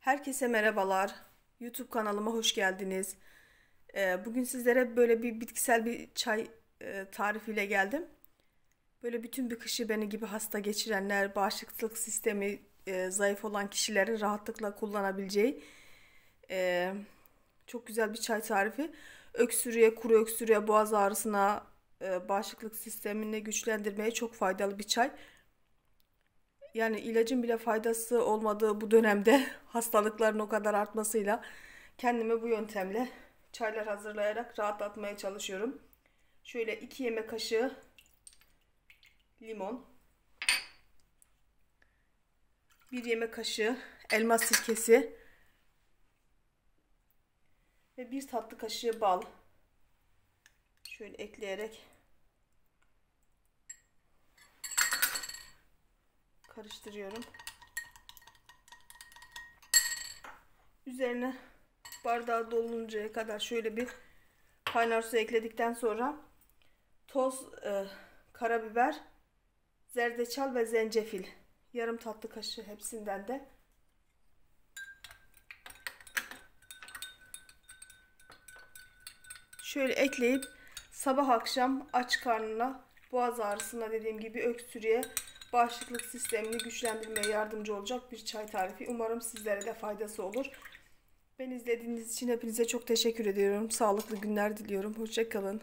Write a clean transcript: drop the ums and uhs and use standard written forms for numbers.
Herkese merhabalar. YouTube kanalıma hoş geldiniz. Bugün sizlere böyle bir bitkisel bir çay tarifiyle geldim. Böyle bütün bir kışı beni gibi hasta geçirenler, bağışıklık sistemi zayıf olan kişilerin rahatlıkla kullanabileceği çok güzel bir çay tarifi. Öksürüğe, kuru öksürüğe, boğaz ağrısına, bağışıklık sistemini güçlendirmeye çok faydalı bir çay. Yani ilacın bile faydası olmadığı bu dönemde hastalıkların o kadar artmasıyla kendime bu yöntemle çaylar hazırlayarak rahatlatmaya çalışıyorum. Şöyle 2 yemek kaşığı limon, 1 yemek kaşığı elma sirkesi ve 1 tatlı kaşığı bal şöyle ekleyerek karıştırıyorum. Üzerine bardağı doluncaya kadar şöyle bir kaynar su ekledikten sonra toz karabiber, zerdeçal ve zencefil yarım tatlı kaşığı hepsinden de şöyle ekleyip sabah akşam aç karnına, boğaz ağrısına, dediğim gibi öksürüğe, bağışıklık sistemini güçlendirmeye yardımcı olacak bir çay tarifi. Umarım sizlere de faydası olur. Beni izlediğiniz için hepinize çok teşekkür ediyorum. Sağlıklı günler diliyorum. Hoşça kalın.